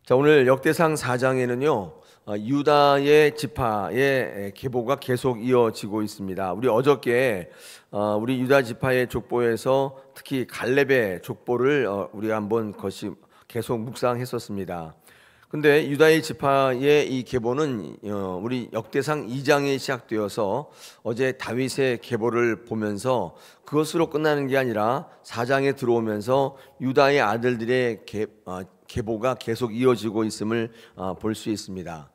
자, 오늘 역대상 4장에는요, 유다의 지파의 계보가 계속 이어지고 있습니다. 우리 어저께 우리 유다 지파의 족보에서 특히 갈렙의 족보를 우리가 한번 계속 묵상했었습니다. 근데 유다의 지파의 이 계보는 우리 역대상 2장에 시작되어서 어제 다윗의 계보를 보면서 그것으로 끝나는 게 아니라 4장에 들어오면서 유다의 아들들의 계보가 계속 이어지고 있음을 볼 수 있습니다.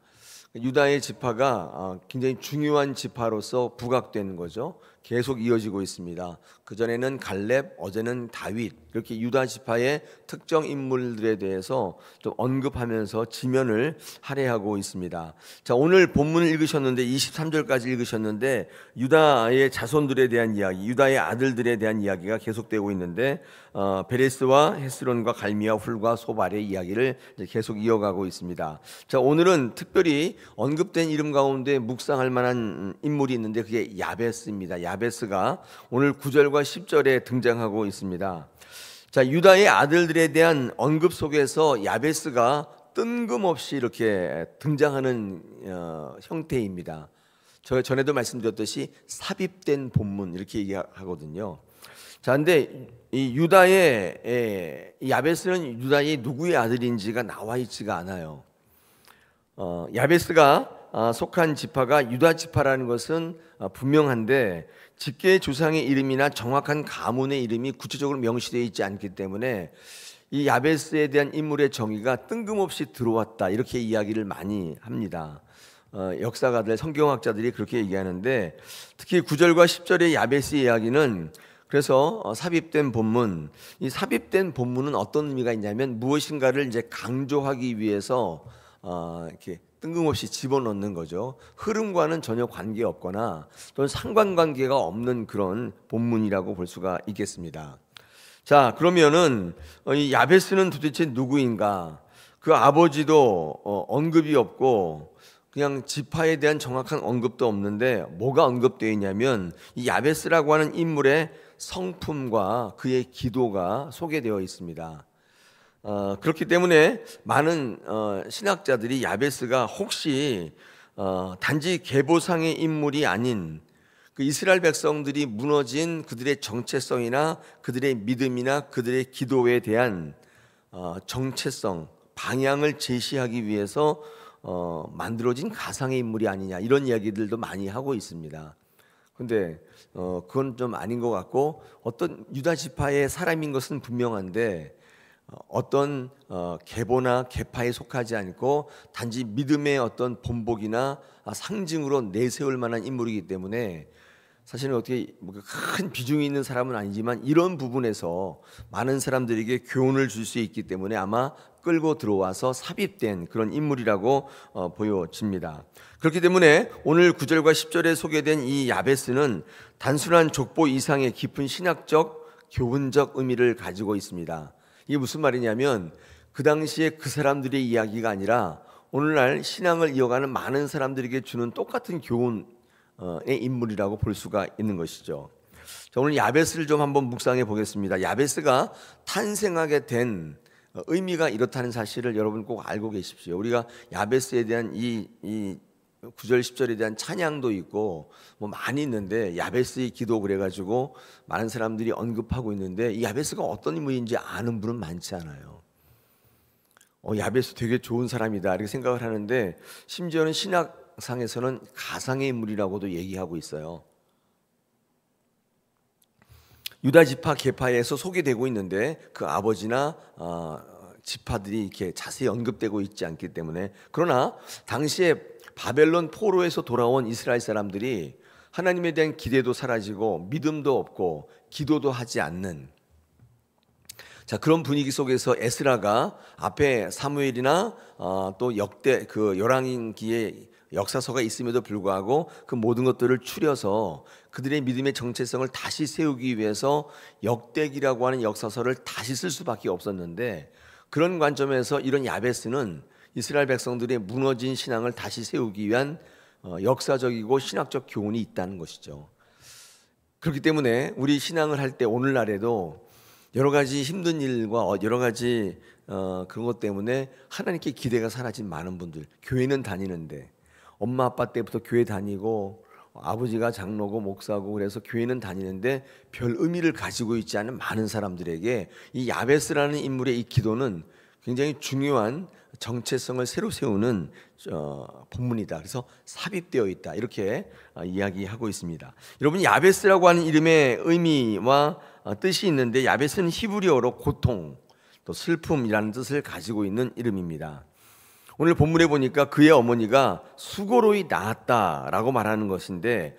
유다의 지파가 굉장히 중요한 지파로서 부각되는 거죠. 계속 이어지고 있습니다. 그전에는 갈렙, 어제는 다윗, 이렇게 유다 지파의 특정 인물들에 대해서 좀 언급하면서 지면을 할애하고 있습니다. 자, 오늘 본문을 읽으셨는데 23절까지 읽으셨는데 유다의 자손들에 대한 이야기, 유다의 아들들에 대한 이야기가 계속되고 있는데 베레스와 헤스론과 갈미와 훌과 소발의 이야기를 계속 이어가고 있습니다. 자, 오늘은 특별히 언급된 이름 가운데 묵상할 만한 인물이 있는데 그게 야베스입니다. 야베스가 오늘 9절과 10절에 등장하고 있습니다. 자, 유다의 아들들에 대한 언급 속에서 야베스가 뜬금없이 이렇게 등장하는 형태입니다. 제가 전에도 말씀드렸듯이 삽입된 본문 이렇게 얘기하거든요. 자, 근데 이 유다의 이 야베스는 유다의 누구의 아들인지가 나와 있지가 않아요. 야베스가 속한 지파가 유다 지파라는 것은 분명한데 직계 조상의 이름이나 정확한 가문의 이름이 구체적으로 명시되어 있지 않기 때문에 이 야베스에 대한 인물의 정의가 뜬금없이 들어왔다 이렇게 이야기를 많이 합니다. 역사가들, 성경학자들이 그렇게 얘기하는데 특히 9절과 10절의 야베스의 이야기는 그래서 삽입된 본문, 이 삽입된 본문은 어떤 의미가 있냐면 무엇인가를 이제 강조하기 위해서 이렇게 뜬금없이 집어넣는 거죠. 흐름과는 전혀 관계없거나 또는 상관관계가 없는 그런 본문이라고 볼 수가 있겠습니다. 자, 그러면은 이 야베스는 도대체 누구인가? 그 아버지도 언급이 없고 그냥 지파에 대한 정확한 언급도 없는데 뭐가 언급되어 있냐면 이 야베스라고 하는 인물의 성품과 그의 기도가 소개되어 있습니다. 그렇기 때문에 많은 신학자들이 야베스가 혹시 단지 계보상의 인물이 아닌 그 이스라엘 백성들이 무너진 그들의 정체성이나 그들의 믿음이나 그들의 기도에 대한 정체성, 방향을 제시하기 위해서 만들어진 가상의 인물이 아니냐 이런 이야기들도 많이 하고 있습니다. 근데 그건 좀 아닌 것 같고 어떤 유다 지파의 사람인 것은 분명한데 어떤 계보나 계파에 속하지 않고 단지 믿음의 어떤 본보기나 상징으로 내세울 만한 인물이기 때문에 사실은 어떻게 큰 비중이 있는 사람은 아니지만 이런 부분에서 많은 사람들에게 교훈을 줄 수 있기 때문에 아마 끌고 들어와서 삽입된 그런 인물이라고 보여집니다. 그렇기 때문에 오늘 9절과 10절에 소개된 이 야베스는 단순한 족보 이상의 깊은 신학적, 교훈적 의미를 가지고 있습니다. 이게 무슨 말이냐면 그 당시에 그 사람들의 이야기가 아니라 오늘날 신앙을 이어가는 많은 사람들에게 주는 똑같은 교훈의 인물이라고 볼 수가 있는 것이죠. 자, 오늘 야베스를 좀 한번 묵상해 보겠습니다. 야베스가 탄생하게 된 의미가 이렇다는 사실을 여러분 꼭 알고 계십시오. 우리가 야베스에 대한 이 9절 10절에 대한 찬양도 있고 뭐 많이 있는데 야베스의 기도 그래가지고 많은 사람들이 언급하고 있는데 이 야베스가 어떤 인물인지 아는 분은 많지 않아요. 야베스 되게 좋은 사람이다 이렇게 생각을 하는데 심지어는 신학상에서는 가상의 인물이라고도 얘기하고 있어요. 유다 지파 계파에서 소개되고 있는데 그 아버지나 지파들이 이렇게 자세히 언급되고 있지 않기 때문에 그러나 당시에 바벨론 포로에서 돌아온 이스라엘 사람들이 하나님에 대한 기대도 사라지고 믿음도 없고 기도도 하지 않는 자, 그런 분위기 속에서 에스라가 앞에 사무엘이나 또 역대 그 열왕기의 역사서가 있음에도 불구하고 그 모든 것들을 추려서 그들의 믿음의 정체성을 다시 세우기 위해서 역대기라고 하는 역사서를 다시 쓸 수밖에 없었는데 그런 관점에서 이런 야베스는 이스라엘 백성들의 무너진 신앙을 다시 세우기 위한 역사적이고 신학적 교훈이 있다는 것이죠. 그렇기 때문에 우리 신앙을 할 때 오늘날에도 여러 가지 힘든 일과 여러 가지 그런 것 때문에 하나님께 기대가 사라진 많은 분들, 교회는 다니는데 엄마 아빠 때부터 교회 다니고 아버지가 장로고 목사고 그래서 교회는 다니는데 별 의미를 가지고 있지 않은 많은 사람들에게 이 야베스라는 인물의 이 기도는 굉장히 중요한 정체성을 새로 세우는 본문이다. 그래서 삽입되어 있다. 이렇게 이야기하고 있습니다. 여러분, 야베스라고 하는 이름의 의미와 뜻이 있는데, 야베스는 히브리어로 고통, 또 슬픔이라는 뜻을 가지고 있는 이름입니다. 오늘 본문에 보니까 그의 어머니가 수고로이 낳았다라고 말하는 것인데,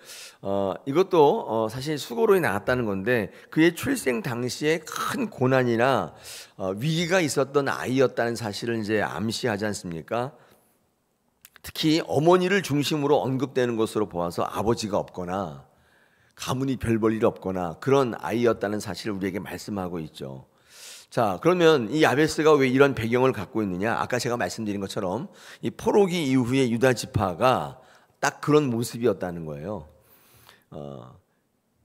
이것도 사실 수고로이 낳았다는 건데, 그의 출생 당시에 큰 고난이나 위기가 있었던 아이였다는 사실을 이제 암시하지 않습니까? 특히 어머니를 중심으로 언급되는 것으로 보아서 아버지가 없거나 가문이 별 볼 일 없거나 그런 아이였다는 사실을 우리에게 말씀하고 있죠. 자, 그러면 이 야베스가 왜 이런 배경을 갖고 있느냐? 아까 제가 말씀드린 것처럼 이 포로기 이후에 유다 지파가 딱 그런 모습이었다는 거예요.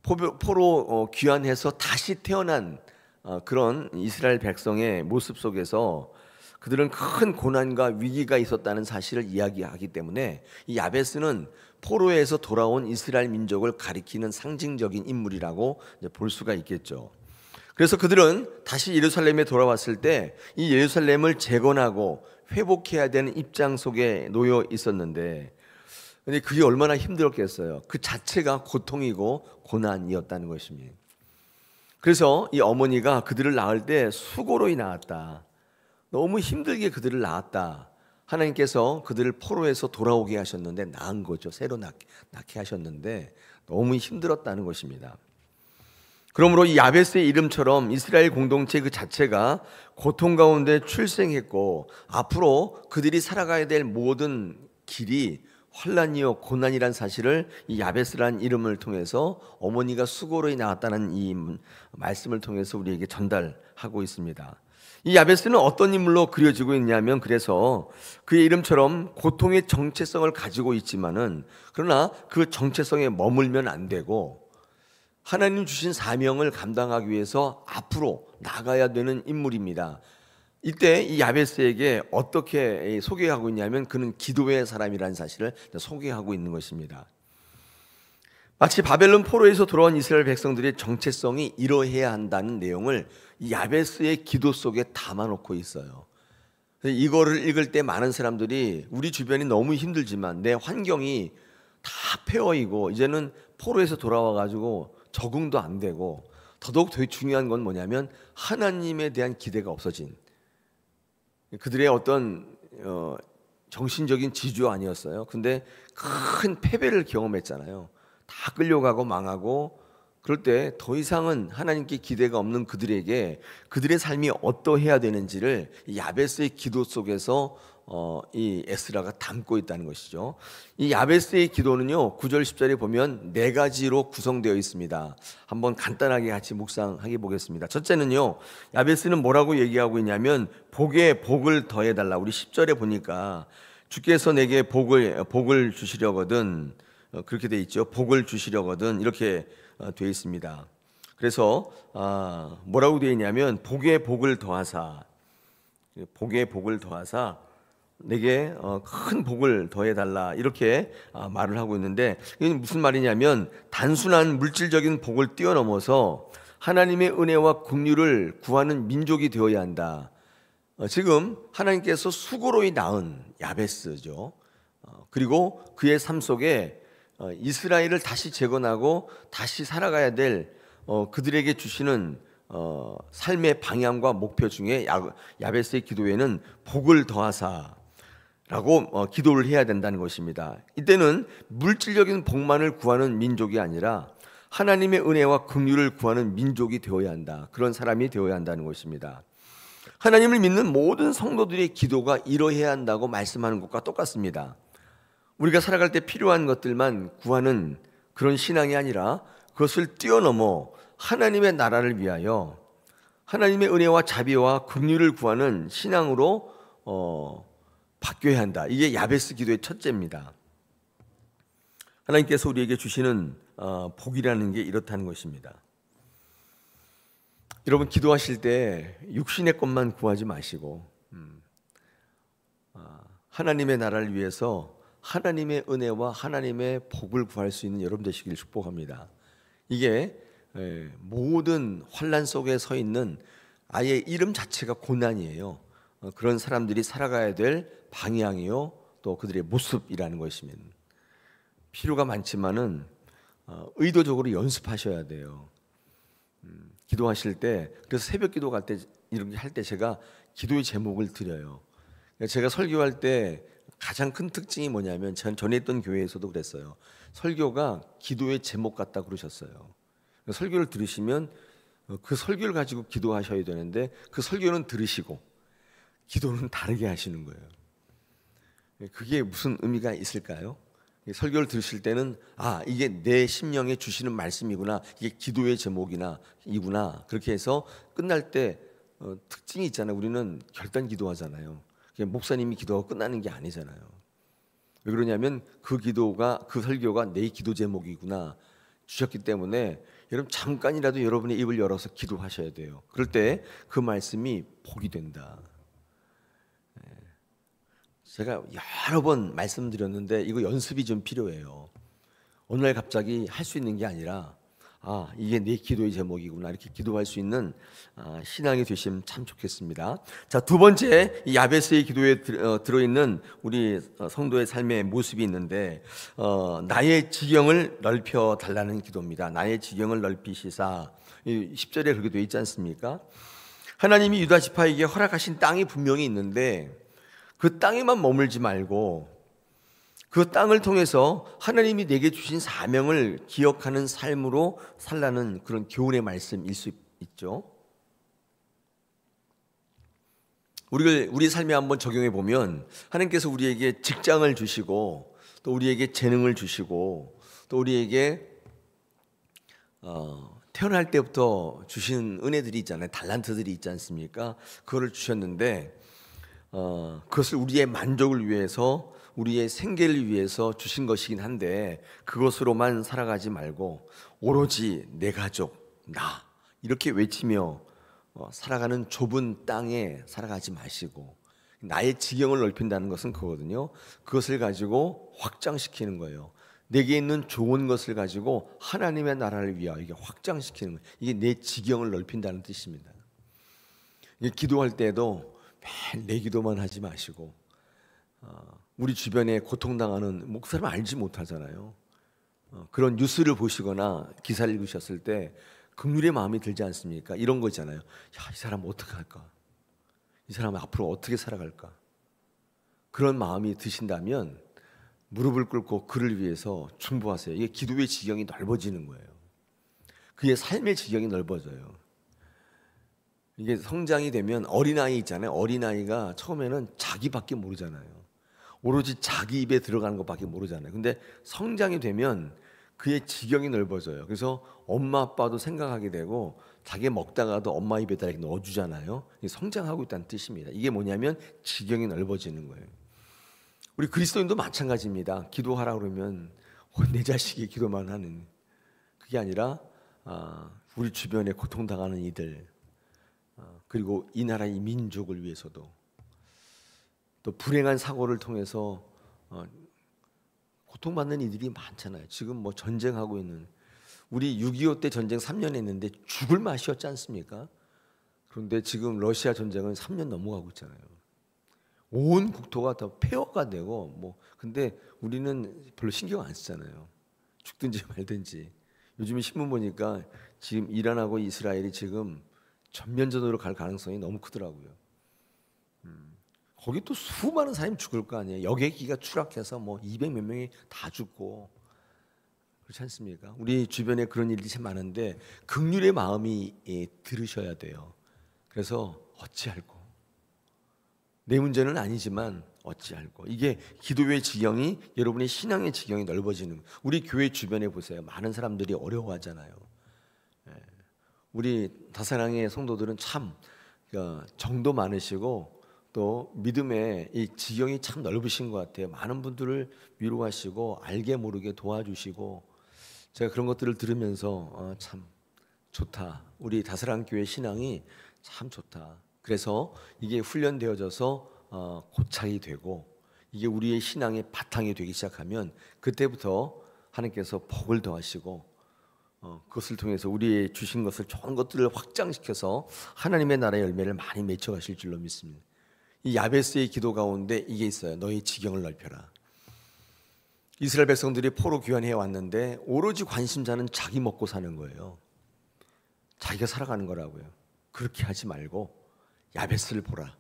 포로 귀환해서 다시 태어난 그런 이스라엘 백성의 모습 속에서 그들은 큰 고난과 위기가 있었다는 사실을 이야기하기 때문에 이 야베스는 포로에서 돌아온 이스라엘 민족을 가리키는 상징적인 인물이라고 볼 수가 있겠죠. 그래서 그들은 다시 예루살렘에 돌아왔을 때 이 예루살렘을 재건하고 회복해야 되는 입장 속에 놓여 있었는데, 근데 그게 얼마나 힘들었겠어요. 그 자체가 고통이고 고난이었다는 것입니다. 그래서 이 어머니가 그들을 낳을 때 수고로이 낳았다. 너무 힘들게 그들을 낳았다. 하나님께서 그들을 포로에서 돌아오게 하셨는데 낳은 거죠. 새로 낳게 하셨는데 너무 힘들었다는 것입니다. 그러므로 이 야베스의 이름처럼 이스라엘 공동체 그 자체가 고통 가운데 출생했고 앞으로 그들이 살아가야 될 모든 길이 환난이요 고난이란 사실을 이 야베스라는 이름을 통해서 어머니가 수고로이 낳았다는 이 말씀을 통해서 우리에게 전달하고 있습니다. 이 야베스는 어떤 인물로 그려지고 있냐면, 그래서 그의 이름처럼 고통의 정체성을 가지고 있지만은 그러나 그 정체성에 머물면 안 되고 하나님 주신 사명을 감당하기 위해서 앞으로 나가야 되는 인물입니다. 이때 이 야베스에게 어떻게 소개하고 있냐면 그는 기도의 사람이라는 사실을 소개하고 있는 것입니다. 마치 바벨론 포로에서 돌아온 이스라엘 백성들의 정체성이 이러해야 한다는 내용을 이 야베스의 기도 속에 담아놓고 있어요. 이거를 읽을 때 많은 사람들이 우리 주변이 너무 힘들지만 내 환경이 다 폐허이고 이제는 포로에서 돌아와가지고 적응도 안 되고, 더더욱 더 중요한 건 뭐냐면 하나님에 대한 기대가 없어진 그들의 어떤 정신적인 지주 아니었어요. 근데 큰 패배를 경험했잖아요. 다 끌려가고 망하고, 그럴 때 더 이상은 하나님께 기대가 없는 그들에게 그들의 삶이 어떠해야 되는지를 이 야베스의 기도 속에서 이 에스라가 담고 있다는 것이죠. 이 야베스의 기도는요 9절 10절에 보면 네 가지로 구성되어 있습니다. 한번 간단하게 같이 묵상하게 보겠습니다. 첫째는요, 야베스는 뭐라고 얘기하고 있냐면 복에 복을 더해달라. 우리 10절에 보니까 주께서 내게 복을 주시려거든, 그렇게 돼 있죠. 복을 주시려거든 이렇게 되어 있습니다. 그래서 뭐라고 되어 있냐면 복에 복을 더하사, 복에 복을 더하사 내게 큰 복을 더해달라 이렇게 말을 하고 있는데, 이게 무슨 말이냐면 단순한 물질적인 복을 뛰어넘어서 하나님의 은혜와 긍휼을 구하는 민족이 되어야 한다. 지금 하나님께서 수고로이 낳은 야베스죠. 그리고 그의 삶 속에 이스라엘을 다시 재건하고 다시 살아가야 될 그들에게 주시는 삶의 방향과 목표 중에 야베스의 기도에는 복을 더하사 라고 기도를 해야 된다는 것입니다. 이때는 물질적인 복만을 구하는 민족이 아니라 하나님의 은혜와 긍휼을 구하는 민족이 되어야 한다. 그런 사람이 되어야 한다는 것입니다. 하나님을 믿는 모든 성도들의 기도가 이러해야 한다고 말씀하는 것과 똑같습니다. 우리가 살아갈 때 필요한 것들만 구하는 그런 신앙이 아니라 그것을 뛰어넘어 하나님의 나라를 위하여 하나님의 은혜와 자비와 긍휼을 구하는 신앙으로 바뀌어야 한다. 이게 야베스 기도의 첫째입니다. 하나님께서 우리에게 주시는 복이라는 게 이렇다는 것입니다. 여러분 기도하실 때 육신의 것만 구하지 마시고 하나님의 나라를 위해서 하나님의 은혜와 하나님의 복을 구할 수 있는 여러분 되시길 축복합니다. 이게 모든 환난 속에 서 있는 아예 이름 자체가 고난이에요. 그런 사람들이 살아가야 될 방향이요, 또 그들의 모습이라는 것이면 필요가 많지만은 의도적으로 연습하셔야 돼요. 기도하실 때, 그래서 새벽 기도 갈 때 이렇게 할 때 제가 기도의 제목을 드려요. 제가 설교할 때 가장 큰 특징이 뭐냐면, 전에 있던 교회에서도 그랬어요. 설교가 기도의 제목 같다 그러셨어요. 설교를 들으시면 그 설교를 가지고 기도하셔야 되는데 그 설교는 들으시고 기도는 다르게 하시는 거예요. 그게 무슨 의미가 있을까요? 설교를 들으실 때는 이게 내 심령에 주시는 말씀이구나, 이게 기도의 제목이구나 그렇게 해서 끝날 때 특징이 있잖아요. 우리는 결단 기도하잖아요. 목사님이 기도하고 끝나는 게 아니잖아요. 왜 그러냐면 그 설교가 내 기도 제목이구나 주셨기 때문에 여러분 잠깐이라도 여러분의 입을 열어서 기도하셔야 돼요. 그럴 때 그 말씀이 복이 된다. 제가 여러 번 말씀드렸는데 이거 연습이 좀 필요해요. 어느 날 갑자기 할 수 있는 게 아니라 이게 내 기도의 제목이구나 이렇게 기도할 수 있는 신앙이 되시면 참 좋겠습니다. 자, 두 번째, 이 야베스의 기도에 들어있는 우리 성도의 삶의 모습이 있는데 나의 지경을 넓혀 달라는 기도입니다. 나의 지경을 넓히시사, 10절에 그렇게 되어 있지 않습니까? 하나님이 유다 지파에게 허락하신 땅이 분명히 있는데 그 땅에만 머물지 말고 그 땅을 통해서 하나님이 내게 주신 사명을 기억하는 삶으로 살라는 그런 교훈의 말씀일 수 있죠. 우리 삶에 한번 적용해 보면 하나님께서 우리에게 직장을 주시고 또 우리에게 재능을 주시고 또 우리에게 태어날 때부터 주신 은혜들이 있잖아요. 달란트들이 있지 않습니까? 그거를 주셨는데 그것을 우리의 만족을 위해서, 우리의 생계를 위해서 주신 것이긴 한데 그것으로만 살아가지 말고 오로지 내 가족, 나 이렇게 외치며 살아가는 좁은 땅에 살아가지 마시고 나의 지경을 넓힌다는 것은 그거거든요. 그것을 가지고 확장시키는 거예요. 내게 있는 좋은 것을 가지고 하나님의 나라를 위하여 이게 확장시키는 거예요. 이게 내 지경을 넓힌다는 뜻입니다. 기도할 때도 매일 내 기도만 하지 마시고 우리 주변에 고통당하는 그 사람 알지 못하잖아요. 그런 뉴스를 보시거나 기사를 읽으셨을 때 긍휼의 마음이 들지 않습니까? 이런 거 있잖아요. 이 사람 어떻게 할까? 이 사람 앞으로 어떻게 살아갈까? 그런 마음이 드신다면 무릎을 꿇고 그를 위해서 중보하세요. 이게 기도의 지경이 넓어지는 거예요. 그의 삶의 지경이 넓어져요. 이게 성장이 되면 어린아이 있잖아요. 어린아이가 처음에는 자기밖에 모르잖아요. 오로지 자기 입에 들어가는 것밖에 모르잖아요. 근데 성장이 되면 그의 지경이 넓어져요. 그래서 엄마 아빠도 생각하게 되고 자기 먹다가도 엄마 입에다 이렇게 넣어주잖아요. 성장하고 있다는 뜻입니다. 이게 뭐냐면 지경이 넓어지는 거예요. 우리 그리스도인도 마찬가지입니다. 기도하라 그러면 내 자식이 기도만 하는, 그게 아니라 우리 주변에 고통당하는 이들, 그리고 이 나라의 민족을 위해서도, 또 불행한 사고를 통해서 고통받는 이들이 많잖아요. 지금 뭐 전쟁하고 있는, 우리 6.25 때 전쟁 3년 했는데 죽을 맛이었지 않습니까? 그런데 지금 러시아 전쟁은 3년 넘어가고 있잖아요. 온 국토가 다 폐허가 되고 근데 우리는 별로 신경 안 쓰잖아요. 죽든지 말든지. 요즘에 신문 보니까 지금 이란하고 이스라엘이 지금 전면전으로 갈 가능성이 너무 크더라고요. 거기 또 수많은 사람이 죽을 거 아니에요. 여객기가 추락해서 200 몇 명이 다 죽고 그렇지 않습니까? 우리 주변에 그런 일들이 참 많은데 긍휼의 마음이 들으셔야 돼요. 그래서 어찌할꼬, 내 문제는 아니지만 어찌할꼬, 이게 기도의 지경이, 여러분의 신앙의 지경이 넓어지는. 우리 교회 주변에 보세요. 많은 사람들이 어려워하잖아요. 우리 다사랑의 성도들은 참 정도 많으시고 또 믿음의 이 지경이 참 넓으신 것 같아요. 많은 분들을 위로하시고 알게 모르게 도와주시고, 제가 그런 것들을 들으면서 참 좋다. 우리 다사랑 교회 신앙이 참 좋다. 그래서 이게 훈련되어져서 고착이 되고 이게 우리의 신앙의 바탕이 되기 시작하면 그때부터 하나님께서 복을 더하시고 그것을 통해서 우리의 주신 것을 좋은 것들을 확장시켜서 하나님의 나라의 열매를 많이 맺혀가실 줄로 믿습니다. 이 야베스의 기도 가운데 이게 있어요. 너희 지경을 넓혀라. 이스라엘 백성들이 포로 귀환해 왔는데 오로지 관심사는 자기 먹고 사는 거예요. 자기가 살아가는 거라고요. 그렇게 하지 말고 야베스를 보라.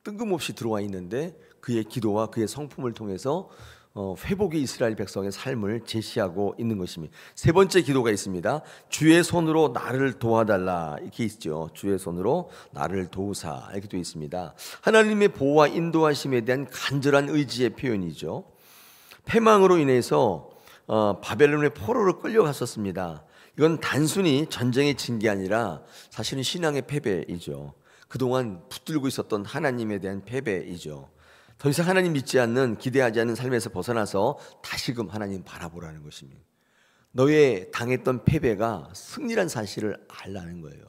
뜬금없이 들어와 있는데 그의 기도와 그의 성품을 통해서 회복의 이스라엘 백성의 삶을 제시하고 있는 것입니다. 세 번째 기도가 있습니다. 주의 손으로 나를 도와달라 이렇게 있죠. 주의 손으로 나를 도우사 이렇게 되어 있습니다. 하나님의 보호와 인도하심에 대한 간절한 의지의 표현이죠. 패망으로 인해서 바벨론의 포로로 끌려갔었습니다. 이건 단순히 전쟁의 진 게 아니라 사실은 신앙의 패배이죠. 그동안 붙들고 있었던 하나님에 대한 패배이죠. 더 이상 하나님 믿지 않는, 기대하지 않는 삶에서 벗어나서 다시금 하나님 바라보라는 것입니다. 너의 당했던 패배가 승리란 사실을 알라는 거예요.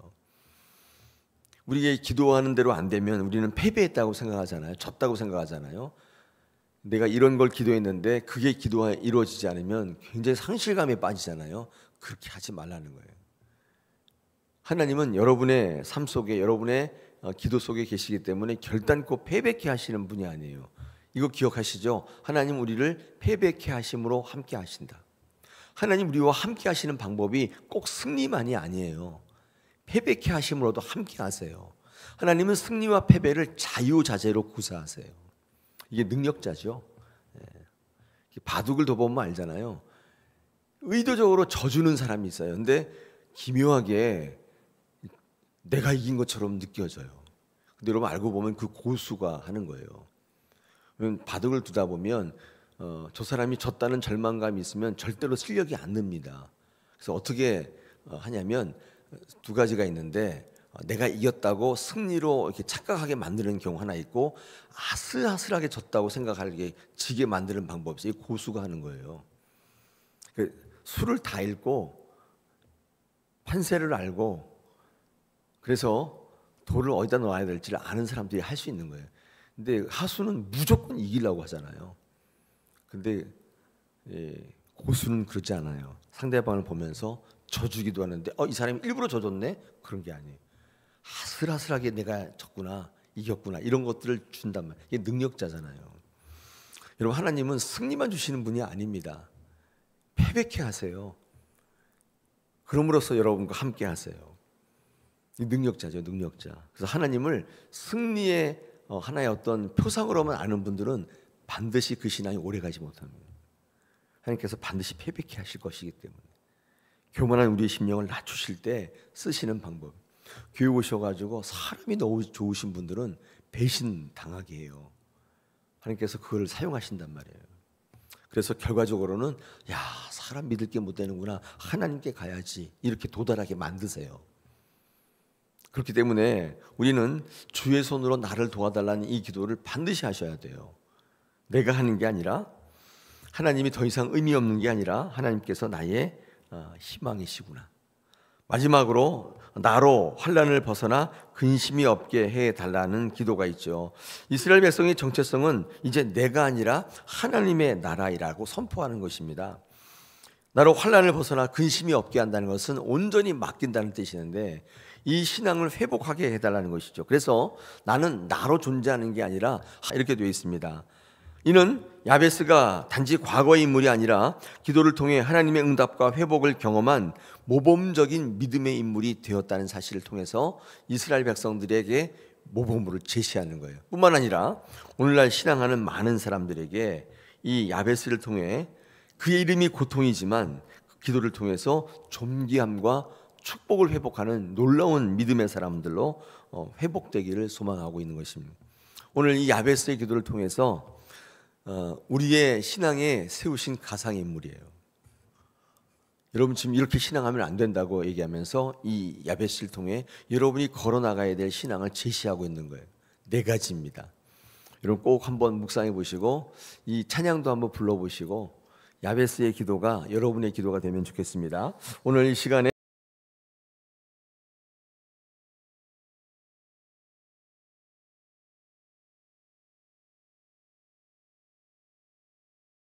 우리가 기도하는 대로 안 되면 우리는 패배했다고 생각하잖아요. 졌다고 생각하잖아요. 내가 이런 걸 기도했는데 그게 기도가 이루어지지 않으면 굉장히 상실감에 빠지잖아요. 그렇게 하지 말라는 거예요. 하나님은 여러분의 삶 속에, 여러분의 기도 속에 계시기 때문에 결단코 패배케 하시는 분이 아니에요. 이거 기억하시죠? 하나님 우리를 패배케 하심으로 함께 하신다. 하나님 우리와 함께 하시는 방법이 꼭 승리만이 아니에요. 패배케 하심으로도 함께 하세요. 하나님은 승리와 패배를 자유자재로 구사하세요. 이게 능력자죠. 바둑을 둬보면 알잖아요. 의도적으로 져주는 사람이 있어요. 근데 기묘하게 내가 이긴 것처럼 느껴져요. 근데 여러분 알고 보면 그 고수가 하는 거예요. 바둑을 두다 보면 저 사람이 졌다는 절망감이 있으면 절대로 실력이 안 늡니다. 그래서 어떻게 하냐면 두 가지가 있는데 내가 이겼다고 승리로 이렇게 착각하게 만드는 경우 하나 있고 아슬아슬하게 졌다고 생각하게 지게 만드는 방법이 있어요. 고수가 하는 거예요. 수를 다 읽고 판세를 알고 그래서 돌을 어디다 놓아야 될지를 아는 사람들이 할 수 있는 거예요. 근데 하수는 무조건 이기려고 하잖아요. 근데 고수는 그렇지 않아요. 상대방을 보면서 져주기도 하는데 이 사람이 일부러 져줬네? 그런 게 아니에요. 아슬아슬하게 내가 졌구나, 이겼구나 이런 것들을 준단 말이에요. 이게 능력자잖아요. 여러분 하나님은 승리만 주시는 분이 아닙니다. 패배케 하세요. 그럼으로써 여러분과 함께 하세요. 이 능력자죠, 능력자. 그래서 하나님을 승리의 하나의 어떤 표상으로만 아는 분들은 반드시 그 신앙이 오래가지 못합니다. 하나님께서 반드시 패배케 하실 것이기 때문에 교만한 우리의 심령을 낮추실 때 쓰시는 방법. 교회 오셔가지고 사람이 너무 좋으신 분들은 배신 당하게 해요. 하나님께서 그걸 사용하신단 말이에요. 그래서 결과적으로는 야 사람 믿을 게 못 되는구나, 하나님께 가야지 이렇게 도달하게 만드세요. 그렇기 때문에 우리는 주의 손으로 나를 도와달라는 이 기도를 반드시 하셔야 돼요. 내가 하는 게 아니라, 하나님이 더 이상 의미 없는 게 아니라 하나님께서 나의 희망이시구나. 마지막으로 나로 환난을 벗어나 근심이 없게 해달라는 기도가 있죠. 이스라엘 백성의 정체성은 이제 내가 아니라 하나님의 나라이라고 선포하는 것입니다. 나로 환난을 벗어나 근심이 없게 한다는 것은 온전히 맡긴다는 뜻이는데 이 신앙을 회복하게 해달라는 것이죠. 그래서 나는 나로 존재하는 게 아니라 이렇게 되어 있습니다. 이는 야베스가 단지 과거의 인물이 아니라 기도를 통해 하나님의 응답과 회복을 경험한 모범적인 믿음의 인물이 되었다는 사실을 통해서 이스라엘 백성들에게 모범으로 제시하는 거예요. 뿐만 아니라 오늘날 신앙하는 많은 사람들에게 이 야베스를 통해 그의 이름이 고통이지만 기도를 통해서 존귀함과 축복을 회복하는 놀라운 믿음의 사람들로 회복되기를 소망하고 있는 것입니다. 오늘 이 야베스의 기도를 통해서 우리의 신앙에 세우신 가상인물이에요. 여러분 지금 이렇게 신앙하면 안 된다고 얘기하면서 이 야베스를 통해 여러분이 걸어나가야 될 신앙을 제시하고 있는 거예요. 네 가지입니다. 여러분 꼭 한번 묵상해 보시고 이 찬양도 한번 불러보시고 야베스의 기도가 여러분의 기도가 되면 좋겠습니다. 오늘 이 시간에